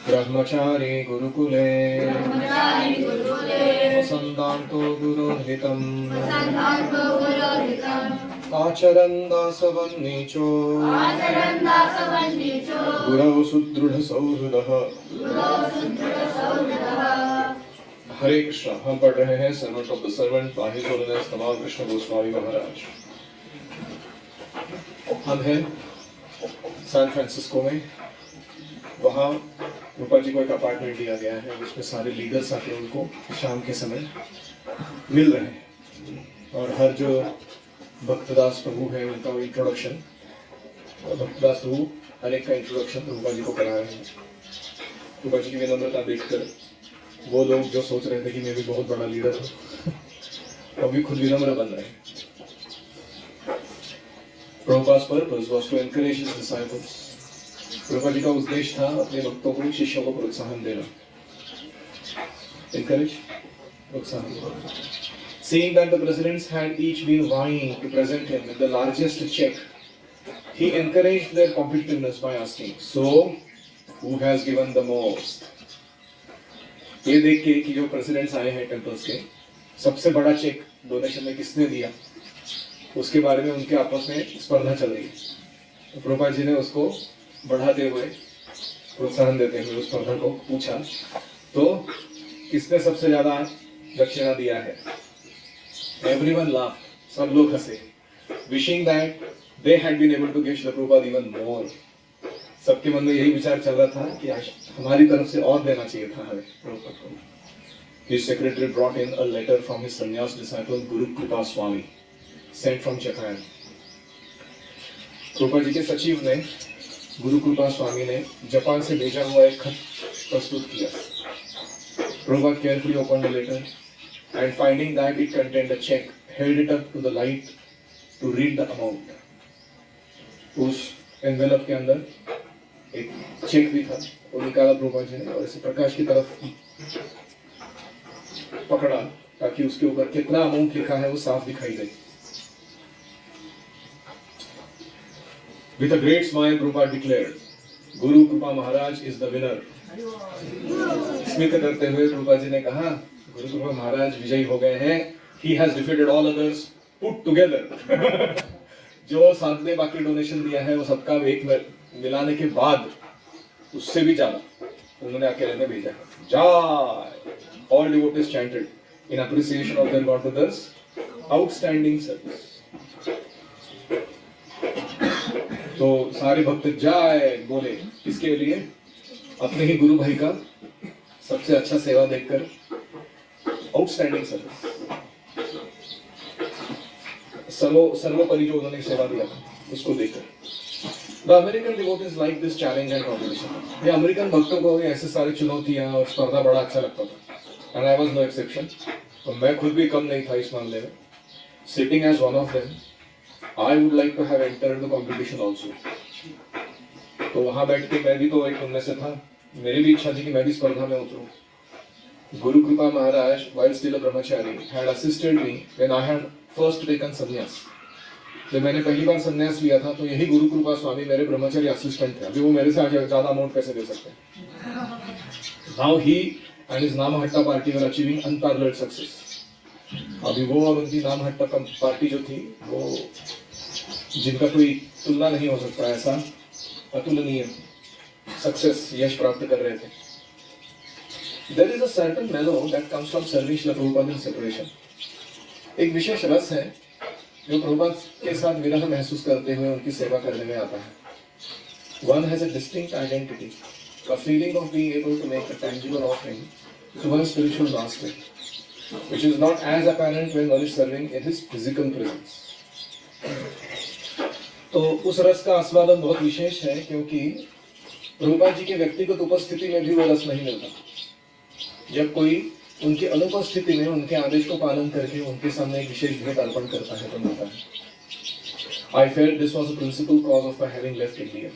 ब्रह्मचारी गुरुकुले वसन्तान्तो गुरोर्हितं आचरन् दासवन्नीचो गुरौ सुदृढ़सौहृदः। हरे कृष्णा। हम पढ़ रहे हैं servant of the servant by his holiness नमाल कृष्ण गोस्वामी महाराज। हम हैं सैन फ्रांसिस्को में। वहाँ रूपा जी को एक अपार्टमेंट दिया गया है जिसमें सारे लीडर्स आके उनको शाम के समय मिल रहे हैं, और हर जो भक्तदास प्रभु है उनका इंट्रोडक्शन, भक्तदास प्रभु हर एक का इंट्रोडक्शन रूपा जी को करा रहे हैं। रूपा जी की विनम्रता देखकर वो लोग जो सोच रहे थे कि मैं भी बहुत बड़ा लीडर हूँ वो भी खुद विनम्र बन रहे हैं। Prabhupada's purpose was to encourage his disciples. Prabhupada ji का उद्देश्य था अपने भक्तों को, शिष्यों को प्रोत्साहन देना, encourage, प्रोत्साहन। Seeing that the presidents had each been vying to present him with the largest check, he encouraged their competitiveness by asking, "So, who has given the most?" ये देख के कि जो प्रेसिडेंट्स आए हैं टेम्पल्स के, सबसे बड़ा चेक डोनेशन में किसने दिया, उसके बारे में उनके आपस में स्पर्धा चल रही है। तो प्रभुपाद जी ने उसको बढ़ाते हुए, प्रोत्साहन देते हुए उस स्पर्धा को पूछा, तो किसने सबसे ज्यादा दक्षिणा दिया है? Everyone laughed, सब लोग हंसे, wishing that they had been able to give Srila Prabhupada even more. सबके मन में यही विचार चल रहा था कि हमारी तरफ से और देना चाहिए था हमें प्रभुपाद को। His secretary brought in a letter from his sannyas disciple Guru Kripa Swami, sent from Japan. Prabhupada ji के सचिव ने, गुरु कृपा स्वामी ने जापान से भेजा हुआ एक खत प्रस्तुत किया। Prabhupada carefully opened the letter and finding that it contained a check, held it up to the light to read the amount. उस एनवेलप के अंदर एक चेक भी था, वो निकाला प्रभुपाद जी ने और इसे प्रकाश की तरफ पकड़ा ताकि उसके ऊपर कितना अमाउंट लिखा है वो साफ दिखाई दे। With a great smile, Prabhupada declared, "Guru Kripa Maharaj is the winner." Smit करते हुए प्रभुपाद जी ने कहा, गुरु कृपा महाराज विजयी हो गए हैं। He has defeated all others put together. जो साथ ने बाकी डोनेशन दिया है वो सबका एक मिलाने के बाद उससे भी ज्यादा उन्होंने अकेले में भेजा है। जय! All devotees chanted in appreciation of their godbrothers' outstanding service. तो सारे भक्त जय बोले, किसके लिए? अपने ही गुरु भाई का सबसे अच्छा सेवा देखकर, आउटस्टैंडिंग सर्विस, सर्वोपरि जो उन्होंने सेवा दिया उसको देखकर। The American devotees like this challenge and competition. ये अमेरिकन भक्तों को ऐसे सारी चुनौतियां और स्पर्धा बड़ा अच्छा लगता था, and I was no exception. तो मैं खुद भी कम नहीं था इस मामले में। Sitting as one of them, I would like to have entered the competition also. तो वहाँ बैठ के मैं भी तो एक उनमें से था, मेरी भी इच्छा थी कि मैं भी स्पर्धा में उतरूं। Guru Kripa Maharaj, while still a brahmachari, had assisted me when I had first taken sannyas. जब मैंने पहली बार संन्यास लिया था तो यही गुरु कृपा स्वामी मेरे ब्रह्मचारी असिस्टेंट थे। अभी वो मेरे से ज्यादा अमाउंट कैसे दे सकते हैं? Now he and his Namahट्टा party were achieving unparalleled success. अभी वो और उनकी नामहट्टा पार्टी जो थी वो जिनका कोई तुलना नहीं हो सकता, ऐसा अतुलनीय सक्सेस, यश प्राप्त कर रहे थे। There is a certain mellow that comes from serving Srila Prabhupada in separation. एक विशेष रस है जो प्रभुपाद के साथ विरह महसूस करते हुए उनकी सेवा करने में आता है। One has a distinct identity, a feeling of being able to make a tangible offering to one's spiritual master, which is not as apparent when one is serving in his physical presence. तो उस रस का आस्वादन बहुत विशेष है क्योंकि प्रभुपाद जी के व्यक्तिगत उपस्थिति में भी वो रस नहीं मिलता। जब कोई उनकी अनुपस्थिति में उनके आदेश को पालन करके उनके सामने एक विशेष भेंट अर्पण करता है तो मिलता है। I felt this was a principal cause of my having left India.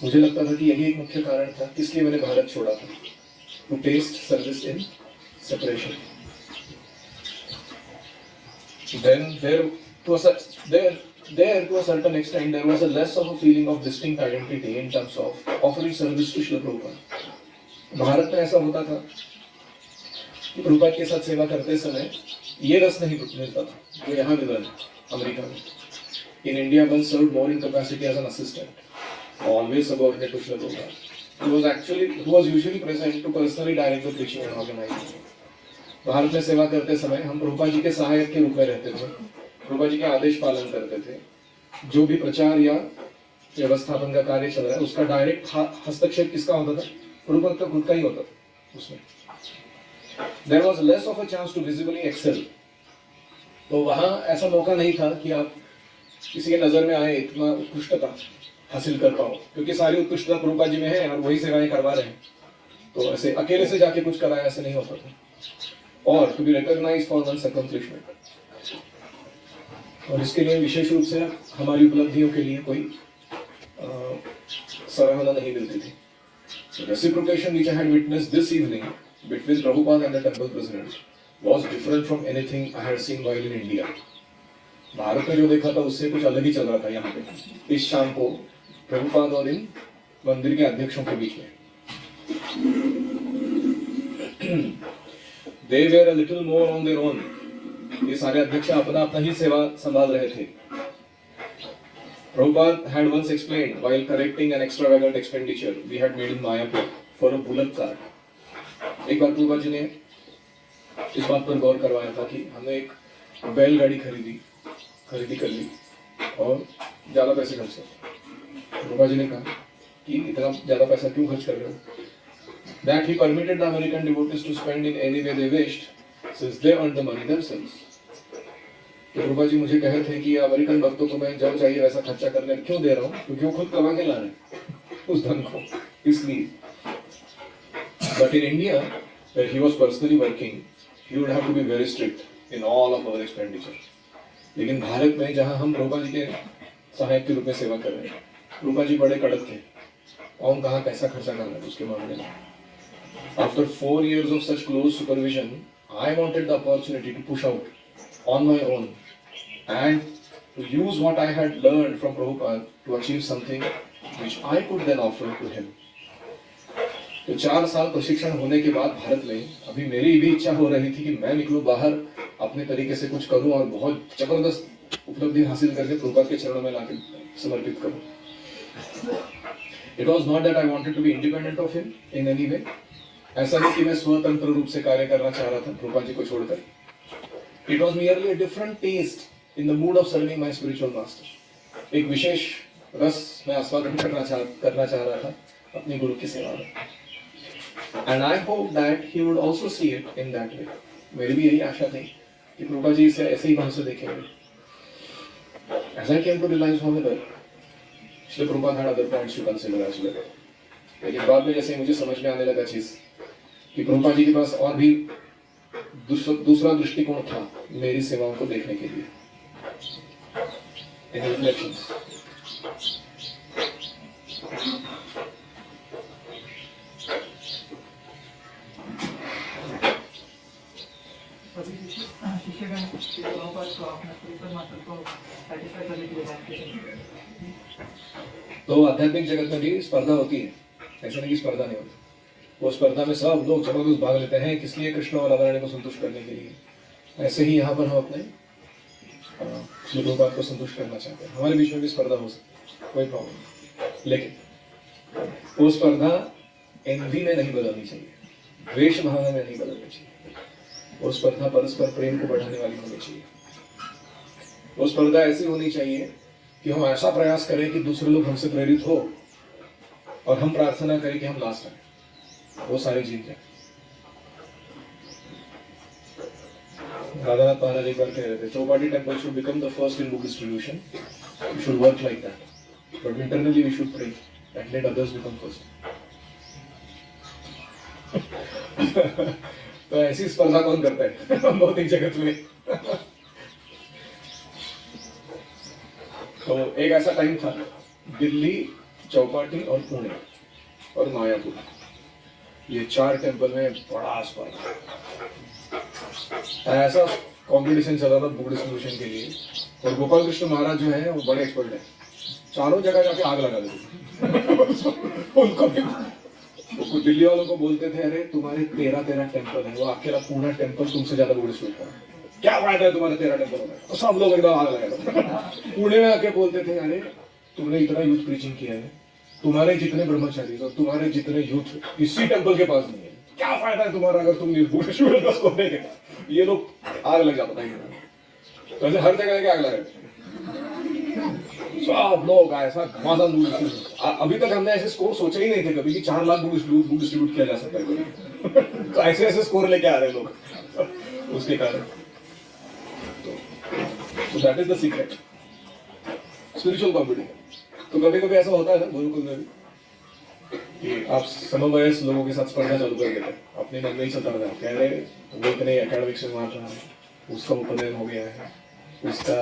मुझे लगता था कि यही एक मुख्य कारण था किसलिए मैंने भारत छोड़ा था। To taste service in separation. Then there to a certain extent there was a less of a feeling of distinct identity in terms of offering service to Srila Prabhupada. Bharat में ऐसा होता था कि प्रभुपाद के साथ सेवा करते समय ये रस नहीं मिलता था जो यहाँ मिल रहा है अमेरिका में. In India, one served more in capacity as an assistant, always subordinate to Shri Prabhupada. Who was usually present to personally direct the preaching and organizing. Bharat में सेवा करते समय हम प्रभुपाद जी के सहायक के रूप में रहते थे, प्रभुपाद जी के आदेश पालन करते थे. जो भी प्रचार या व्यवस्थापन का कार्य चल रहा है उसका डायरेक्ट हस्तक्षेप किसका होता था? प्रभुपाद का खुद का ही होता था उसमें. There was less of a chance to visibly excel. तो वहाँ ऐसा मौका नहीं था कि आप किसी के नजर में आए इतना उत्कृष्टता हासिल कर पाओ, क्योंकि सारी उत्कृष्टता प्रभुपाद जी में है और वही सेवाएं करवा रहे हैं. तो ऐसे अकेले से जाके कुछ कराया ऐसे नहीं होता था. और to be recognised for one's accomplishment, और इसके लिए विशेष रूप से हमारी उपलब्धियों के लिए कोई सराहना नहीं मिलती थी. Reciprocation which I had witnessed this evening between Prabhupada and the temple president was different from anything I had seen while in India. Bharat में जो देखा था उससे कुछ अलग ही चल रहा था यहाँ पे इस शाम को प्रभुपाद और इन मंदिर के अध्यक्षों के बीच में. They were a little more on their own. ये सारे अध्यक्ष अपना अपना ही सेवा संभाल रहे थे. Prabhupada had once explained while correcting an extravagant expenditure we had made in Mayapur for a bullock cart. एक बार प्रभुपाद जी ने इस बात पर गौर करवाया था कि हमने एक बैलगाड़ी खरीदी कर ली और ज्यादा पैसे खर्च कर. प्रभुपाद जी ने कहा कि इतना ज्यादा पैसा क्यों खर्च कर रहे हो? That he permitted the American devotees to spend in any way they wished, since they earned the money themselves. तो प्रभुपाद जी मुझे कहे थे कि अमेरिकन भक्तों को मैं जब चाहिए वैसा खर्चा करने क्यों दे रहा हूँ, क्योंकि वो खुद कमा के ला रहे हैं उस धन को, इसलिए. But in India, where he was personally working, he would have to be very strict in all of our expenditure. लेकिन भारत में जहाँ हम प्रभुपाद जी के सहायक के रूप में सेवा कर रहे हैं, प्रभुपाद जी बड़े कड़क थे, कौन कहाँ कैसा खर्चा करना है उसके मामले में. After 4 years of such close supervision, I wanted the opportunity to push out on my own and to use what I had learned from Prabhupada to achieve something which I could then offer to him. तो 4 साल प्रशिक्षण होने के बाद भारत में अभी मेरी भी इच्छा हो रही थी कि मैं निकलूं बाहर, अपने तरीके से कुछ करूं और बहुत जबरदस्त उपलब्धि हासिल करके प्रभुपाद के चरणों में लाके समर्पित करूं. It was not that I wanted to be independent of him in any way. ऐसा नहीं कि मैं स्वतंत्र रूप से कार्य करना चाह रहा था प्रभुपाद जी को छोड़कर. It was merely a different taste in the mood of serving my spiritual master. एक विशेष रस मैं आस्वादन करना चाह रहा था अपने गुरु की सेवा में. And I hope that he would also see it in that way. मेरी भी यही आशा थी कि प्रभुपाद जी इसे ऐसे ही ढंग से देखेंगे. As I came to realize, however, Shri Prabhupada had other points to consider as well. लेकिन बाद में जैसे मुझे समझ में आने लगा चीज कि प्रभुपाद जी के पास और भी दूसरा दृष्टिकोण था मेरी सेवाओं को देखने के लिए. In reflections. शिष्यगण प्रभुपाद को अपना स्पिरिचुअल मास्टर को सैटिस्फाई करने के लिए बात. तो आध्यात्मिक जगत में भी स्पर्धा होती है, ऐसा नहीं कि स्पर्धा नहीं होती. वो स्पर्धा में सब लोग जबरदस्त भाग लेते हैं, किस लिए? कृष्ण और राधा रानी को संतुष्ट करने के लिए. ऐसे ही यहाँ पर हम अपने श्री प्रभुपाद को संतुष्ट करना चाहते हैं. हमारे बीच में भी स्पर्धा हो सकती है, कोई प्रॉब्लम नहीं, लेकिन वो स्पर्धा एनवी में नहीं बदलनी चाहिए, द्वेष भावना में नहीं बदलनी चाहिए. वो स्पर्धा परस्पर प्रेम को बढ़ाने वाली होनी चाहिए. वो स्पर्धा ऐसी होनी चाहिए कि हम ऐसा प्रयास करें कि दूसरे लोग हमसे प्रेरित हो और हम प्रार्थना करें कि हम लास्ट आए, वो सारी जीत जाए. राधानाथ महाराज एक बार कह रहे थे, Chowpatty temple should become the first in book distribution. We should work like that, but internally we should pray that let others become first. तो ऐसी स्पर्धा कौन करता है भौतिक जगत में. तो एक ऐसा टाइम था, दिल्ली, चौपाटी और पुणे और मायापुर, ये 4 टेम्पल में बड़ा स्पर्धा. ऐसा कंपटीशन चल रहा था बुक डिस्ट्रीब्यूशन के लिए. और गोपाल कृष्ण महाराज जो है वो बड़े एक्सपर्ट है, चारों जगह जाके आग लगा देते उनको भी कुछ दिल्ली वालों को बोलते थे अरे तुम्हारे 13 टेम्पल है, वो अकेला पूरा टेम्पल तुमसे ज्यादा बुद्धिस्ट लोग है, क्या फायदा है तुम्हारे 13 टेम्पल होने का? तो सब लोग एकदम आग लगा। पुणे में आके बोलते थे अरे तुमने इतना यूथ प्रीचिंग किया है, तुम्हारे जितने ब्रह्मचारी और तुम्हारे जितने यूथ इसी टेम्पल के पास नहीं है, क्या फायदा है तुम्हारा अगर तुम बुद्धिस्ट को देंगे? ये लोग आग लग जाता है। तो ऐसे हर जगह आग लगा, सब लोग ऐसा घमासान दूर। अभी तक हमने ऐसे स्कोर सोचे ही नहीं थे कभी कि 4 लाख बुक डिस्ट्रीब्यूट किया जा सकता है। तो ऐसे ऐसे स्कोर लेके आ रहे हैं लोग उसके कारण। तो that is the secret spiritual competition. तो कभी कभी ऐसा होता है ना गुरुकुल में भी कि आप समवयस्क लोगों के साथ स्पर्धा चालू कर देते हैं, अपने मन में ही चलता रहता है, कह रहे वो इतने एकेडमिक्स में मार रहा है, उसका उपनयन हो गया है, उसका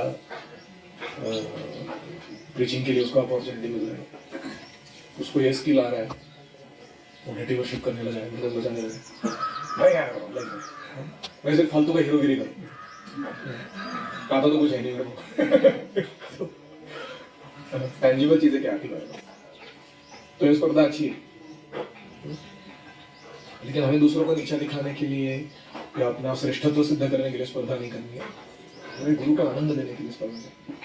प्रीचिंग के लिए उसको अपॉर्चुनिटी मिल रहा है, उसको ये स्किल आ रहा है, वो नेटी वर्शिप करने लगा है, मतलब बचाने लगा। मैं क्या कर रहा हूँ, मैं सिर्फ फालतू का हीरोगिरी करूँ, आता तो कुछ है नहीं मेरे को। टैंजिबल चीजें क्या आती है, तो ये स्पर्धा अच्छी है, लेकिन हमें दूसरों को नीचा दिखाने के लिए या अपना श्रेष्ठत्व सिद्ध करने के लिए स्पर्धा नहीं करनी है, हमें गुरु का आनंद देने के लिए स्पर्धा करनी है।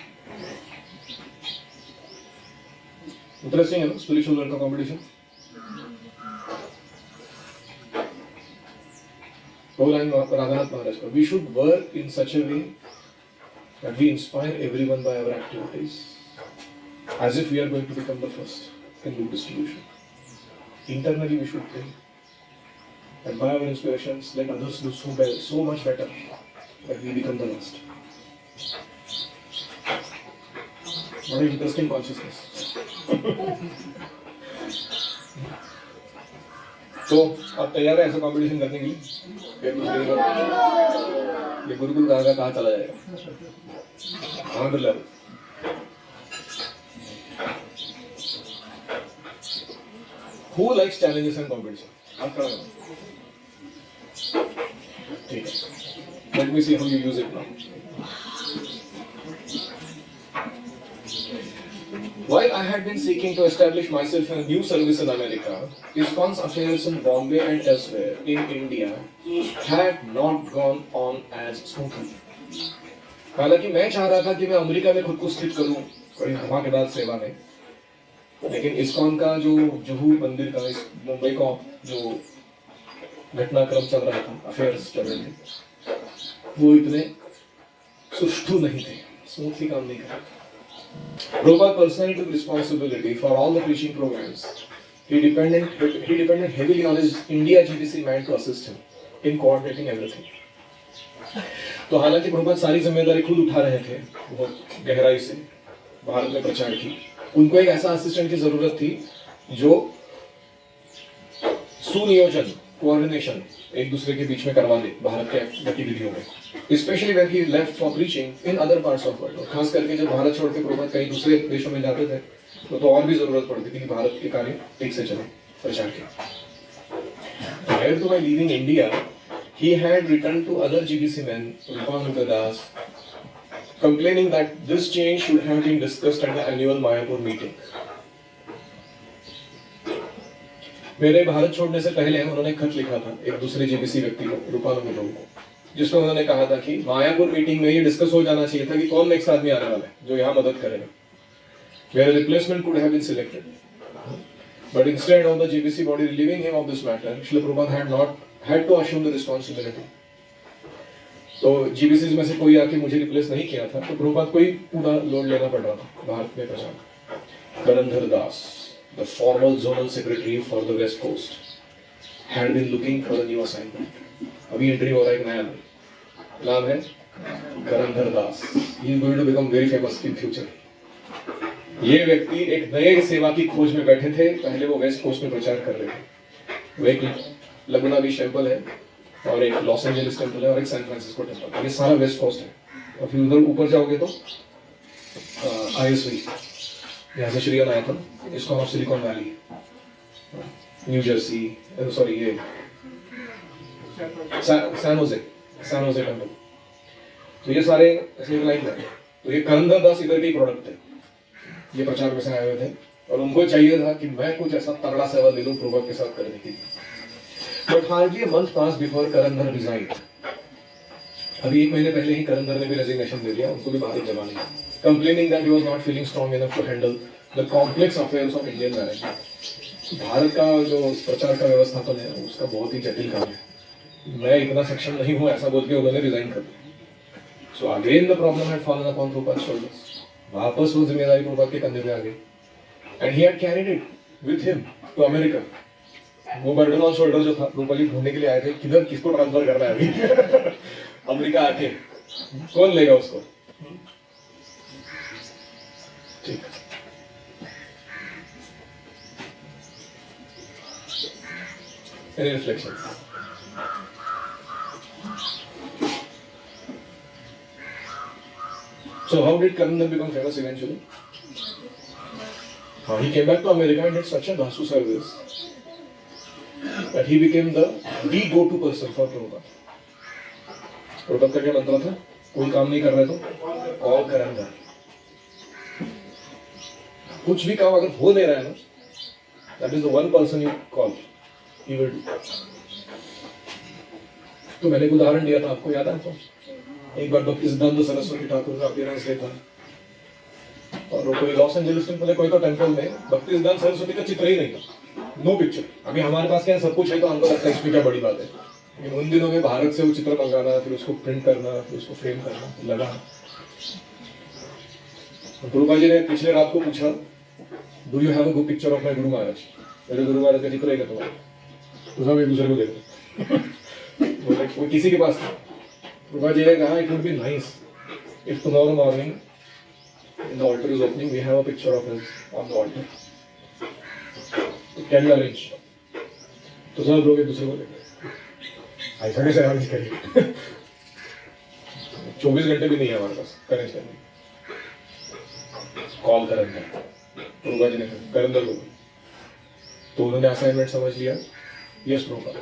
इंटरेस्टिंग है ना स्पिरिचुअल वर्ल्ड का कंपटीशन। राधानाथ महाराज का, we should work in such a way that we inspire everyone by our activities as if we are going to become the first in book distribution. Internally we should think and by our inspirations let others do so much better that we become the last. What an interesting consciousness. तो आप तैयार है ऐसा competition करने के लिए? ये गुरुकुल कहाँ चला जाएगा? कहाँ कर ले? Who likes challenges and competition? आप खड़ा करो। ठीक है। Let me see how you use it now. While I had been seeking to establish myself in a new service in America, ISKCON's affairs in Bombay and elsewhere in India had not gone on as smoothly. हालांकि मैं चाह रहा था कि मैं America में खुद को स्थित करूं, बड़ी धमाकेदार सेवा में, लेकिन इस्कॉन का जो जुहू मंदिर का मुंबई का जो घटनाक्रम चल रहा था, अफेयर्स चल रहे थे, वो इतने सुष्ठु नहीं थे, स्मूथली काम नहीं कर रहे थे। Prabhupada personally took responsibility for all the preaching programs. He depended heavily on his India GBC man to assist him in coordinating everything. तो हालांकि प्रभुपाद सारी जिम्मेदारी खुद उठा रहे थे बहुत गहराई से भारत में प्रचार की, उनको एक ऐसा असिस्टेंट की जरूरत थी जो सुनियोजन, कोऑर्डिनेशन एक दूसरे के बीच में करवा दे भारत के गतिविधियों में, specially when he left for preaching in other parts of world. खास करके जब भारत छोड़ के प्रभुपाद कहीं दूसरे देशों में जाते थे तो और भी जरूरत पड़ती थी कि भारत के कार्य ठीक से चले, प्रचार के। Prior to my leaving India, he had written to other GBC men, Rupananda Das, complaining that this change should have been discussed at the annual Mayapur meeting. मेरे भारत छोड़ने से पहले उन्होंने खत लिखा था एक दूसरे जीबीसी व्यक्ति को, रूपानंद प्रभु को, जिसमें उन्होंने कहा था कि मायापुर मीटिंग में ये डिस्कस हो जाना चाहिए था कि कौन नेक्स्ट आदमी आने वाला है जो यहाँ मदद करेगा। मेरा replacement could have been selected, but instead of the GBC body relieving him of this matter, Srila Prabhupada had to assume the responsibility. तो जीबीसी में से कोई आके मुझे रिप्लेस नहीं किया था, तो प्रभुपाद को ही पूरा लोड लेना पड़ रहा था भारत में प्रचार। करंधर दास, the former zonal secretary for the West Coast, had been looking for a new assignment. अभी एंट्री हो रहा है एक नया नाम है करंधर दास। He is going to become very famous in future. ये व्यक्ति एक नए सेवा की खोज में बैठे थे, पहले वो वेस्ट कोस्ट में प्रचार कर रहे थे। वो एक लगुना बीच टेम्पल है और एक लॉस एंजलिस टेम्पल है और एक सैन फ्रांसिस्को टेम्पल, ये सारा वेस्ट कोस्ट है। और फिर उधर ऊपर जाओगे तो ISV, यहाँ से श्रीयन आया था, ISKCON of silicon valley, new Jersey, sorry ये सैन होजे टेम्पल। तो ये सारे ऐसे लाइन है। तो ये करंधर दास इधर के प्रोडक्ट थे, ये प्रचार में से आए हुए थे और उनको चाहिए था कि मैं कुछ ऐसा तगड़ा सेवा ले लूं प्रभुपाद के साथ करने की। But hardly a month passed before Karan Dhar resigned. अभी 1 महीने पहले ही करण धर ने भी रेजिग्नेशन दे दिया, उनको भी बाहर जमा नहीं, complaining that he was not feeling strong enough to handle the complex affairs of Indian management. Bharat का जो प्रचार का व्यवस्थापन है उसका बहुत ही जटिल काम है, मैं इतना सक्षम नहीं हूँ ऐसा बोल के उन्होंने रिजाइन कर दिया। So again the problem had fallen upon Prabhupada shoulders, वापस वो जिम्मेदारी प्रभुपाद के कंधे पे आ गई, and he had carried it with him to America. वो बर्डन ऑन शोल्डर जो था प्रभुपाद जी ढूंढने के लिए आए थे, किधर किसको ट्रांसफर करना है अभी अमेरिका आके कौन लेगा उसको। ठीक, any reflections? So how did Karan Dhar become famous eventually? He came back to America and did such a Dasu service that he became the go-to person for Prabhupada. Prabhupada का क्या मंत्र था? कोई काम नहीं कर रहे तो कॉल करण धर। कुछ भी काम अगर हो नहीं रहा है ना, that is the one person you call, he will do. तो मैंने एक उदाहरण दिया था आपको, याद है आपको? एक बार भक्ति सिद्धांत सरस्वती ठाकुर का अपीयरेंस देखा और वो कोई लॉस एंजलिस में कोई तो टेंपल में भक्ति सिद्धांत सरस्वती का चित्र ही नहीं था, नो पिक्चर। अभी हमारे पास क्या सब कुछ है तो हमको लगता है इसमें क्या बड़ी बात है, लेकिन उन दिनों में भारत से वो चित्र मंगाना, फिर उसको प्रिंट करना, फिर उसको फ्रेम करना लगा। गुरुपाल जी ने पिछले रात को पूछा, do you have a good picture of my Guru Maharaj? मेरे गुरु महाराज का चित्र है क्या तुम्हारा? तो सब एक दूसरे को देखो बोले वो किसी के पास था। गुरुपाल जी ने कहा, it would be nice if tomorrow morning in the altar is opening, we have a picture of his on the altar. Can you arrange? तो सब लोग एक दूसरे को देख रहे, ऐसा कैसे अरेंज करेंगे? 24 घंटे भी नहीं है हमारे पास अरेंज करने। कॉल करेंगे प्रभुपाद जी ने करण धर को, तो उन्होंने असाइनमेंट समझ लिया, यस प्रभुपाद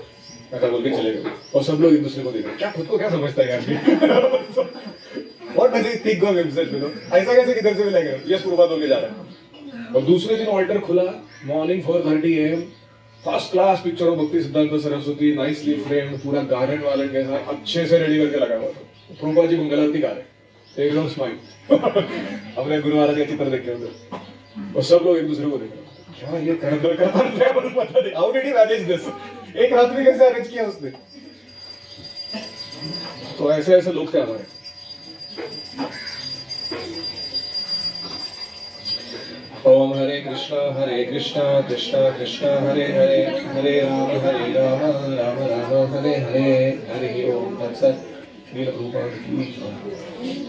ऐसा बोल के चले गए। और सब लोग एक दूसरे को देख रहे, क्या खुद को क्या समझता है यार? What does he think of himself, you know? ऐसा कैसे किधर से भी लगेगा? यस प्रभुपाद बोल के जा रहा है। और दूसरे दिन ऑल्टर खुला, morning 4:30 AM, first class picture of भक्ति सिद्धांत सरस्वती, नाइसली फ्रेम्ड, पूरा गार्डन वाले के साथ अच्छे से रेडी करके लगा हुआ था। प्रभुपाद जी मंगल आरती गा रहे, एकदम स्माइल अपने गुरु महाराज का चित्र देख के उधर, और सब लोग एक दूसरे को देख रहे, क्या ये करण धर करता है? पता नहीं how did he manage this, एक रात में कैसे अरेंज किया उसने? तो ऐसे ऐसे लोग थे हमारे। ओम हरे कृष्णा कृष्णा कृष्णा हरे हरे, हरे राम राम राम हरे हरे, हरि ओम तत्सत्। श्रील प्रभुपाद की जय।